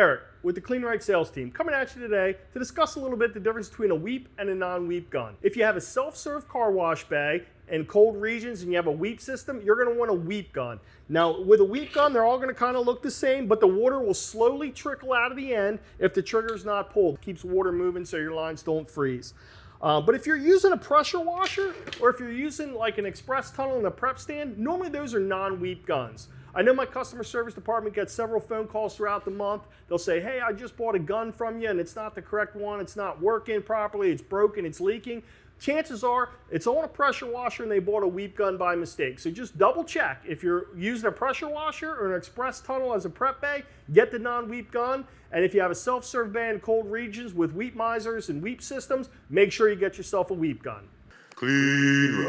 Eric with the Kleen-Rite sales team coming at you today to discuss a little bit the difference between a weep and a non-weep gun. If you have a self-serve car wash bay in cold regions and you have a weep system, you're going to want a weep gun. Now with a weep gun, they're all going to kind of look the same, but the water will slowly trickle out of the end if the trigger is not pulled. It keeps water moving so your lines don't freeze. But if you're using a pressure washer or if you're using like an express tunnel in a prep stand, normally those are non-weep guns. I know my customer service department gets several phone calls throughout the month. They'll say, hey, I just bought a gun from you and it's not the correct one. It's not working properly. It's broken. It's leaking. Chances are it's on a pressure washer and they bought a weep gun by mistake. So just double check. If you're using a pressure washer or an express tunnel as a prep bay, get the non-weep gun. And if you have a self-serve bay in cold regions with weep misers and weep systems, make sure you get yourself a weep gun. Kleen-Rite.